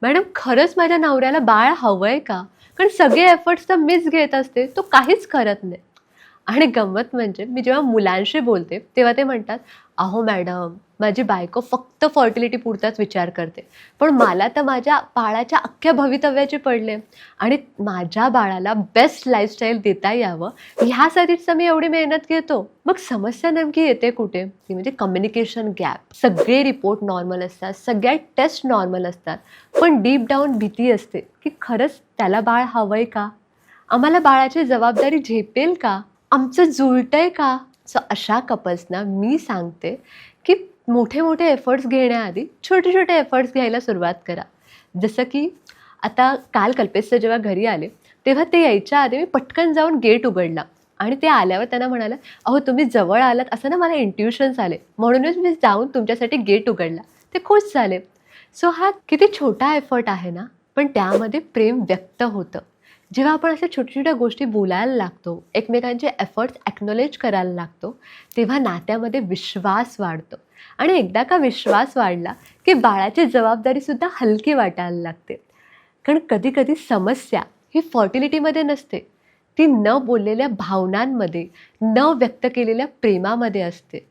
Madam खरंच माझ्या नवऱ्याला बाळ हवंय का? कारण सगळे एफर्ट्स तर मीच घेत असते, तो काहीच करत नाही. आणि गंमत म्हणजे मी जेव्हा मुलांशी बोलते, तेव्हा ते म्हणतात, "अहो मॅडम, माझी बायको फक्त फर्टिलिटी पुरताच विचार करते. पण मला तर माझ्या बाळाच्या अख्ख्या भवितव्याची पडले आणि माझ्या बाळाला बेस्ट लाईफस्टाईल देता यावं, ह्यासाठीच तर मी एवढी मेहनत घेतो." मग समस्या नेमकी येते कुठे? ती म्हणजे कम्युनिकेशन गॅप. सगळे रिपोर्ट नॉर्मल असतात, सगळ्या टेस्ट नॉर्मल असतात. पण डीप डाऊन भीती असते, की खरंच त्याला बाळ हवंय का? आम्हाला बाळाची जबाबदारी झेपेल का? आमचं जुळतंय का? सो अशा कपल्सना मी सांगते, की मोठे-मोठे एफर्ट्स घेण्याआधी छोटे-छोटे एफर्ट्स घ्यायला सुरुवात करा. जसं की आता काल कल्पेश सर जेव्हा घरी आले, तेव्हा ते यायच्या आधी मी पटकन जाऊन गेट उघडला आणि ते आल्यावर त्यांना म्हणाले, "अहो तुम्ही जवळ आलात असं ना मला इंट्युशन्स आले, म्हणूनच मी जाऊन तुमच्यासाठी गेट उघडला." ते खुश झाले. सो हा किती छोटा एफर्ट आहे ना, पण त्यामध्ये प्रेम व्यक्त होतं. जेव्हा आपण अशा छोट्या-छोट्या गोष्टी बोलायला लागतो, एकमेकांचे एफर्ट्स अॅक्नॉलेज करायला लागतो, तेव्हा नात्यामध्ये विश्वास वाढतो आणि एकदा का विश्वास वाढला, की बाळाची जबाबदारीसुद्धा हलकी वाटायला लागते. कारण कधी-कधी समस्या ही फर्टिलिटीमध्ये नसते. ती न बोललेल्या भावनांमध्ये, न व्यक्त केलेल्या प्रेमामध्ये असते.